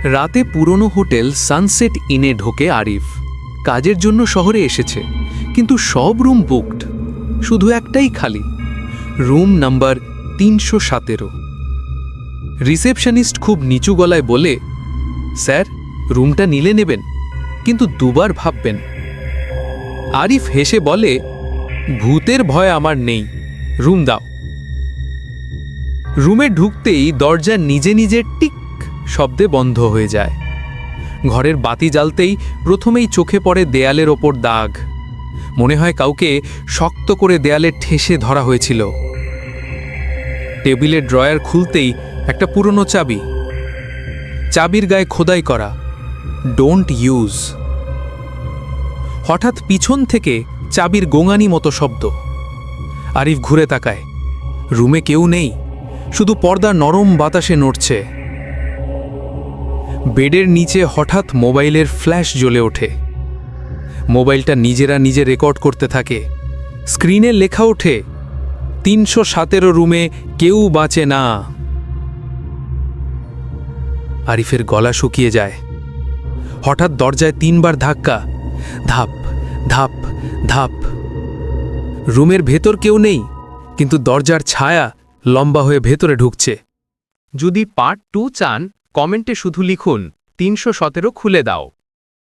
রাতে পুরনো hotel sunset ইনে ঢোকে আরিফ। কাজের জন্য শহরে এসেছে, কিন্তু সব রুম বুকড, শুধু একটাই খালি, রুম নাম্বার ৩১৭। রিসেপশনিস্ট খুব নিচু গলায় বলে, স্যার, রুমটা নিলে নেবেন, কিন্তু দুবার ভাববেন। আরিফ হেসে বলে, ভূতের ভয় আমার নেই, রুম দাও। রুমে ঢুকতেই দরজা নিজে নিজে টিক শব্দে বন্ধ হয়ে যায়। ঘরের বাতি জ্বালতেই প্রথমেই চোখে পড়ে দেয়ালের ওপর দাগ। মনে হয় কাউকে শক্ত করে দেয়ালে ঠেসে ধরা হয়েছিল। টেবিলের ড্রয়ার খুলতেই একটা পুরনো চাবি, চাবির গায়ে খোদাই করা, ডোন্ট ইউজ। হঠাৎ পিছন থেকে চাবির গোঙানি মতো শব্দ। আরিফ ঘুরে তাকায়, রুমে কেউ নেই, শুধু পর্দা নরম বাতাসে নড়ছে। বেডের নিচে হঠাৎ মোবাইলের ফ্ল্যাশ জ্বলে ওঠে। মোবাইলটা নিজে রেকর্ড করতে থাকে। স্ক্রিনে লেখা ওঠে, ৩১৭ রুমে কেউ বাঁচে না। আরিফের গলা শুকিয়ে যায়। হঠাৎ দরজায় ৩ বার ধাক্কা, ধাপ ধাপ ধাপ। রুমের ভেতর কেউ নেই, কিন্তু দরজার ছায়া লম্বা হয়ে ভেতরে ঢুকছে। যদি পার্ট 2 চান, কমেন্টে শুধু লিখুন ৩১৭ খুলে দাও।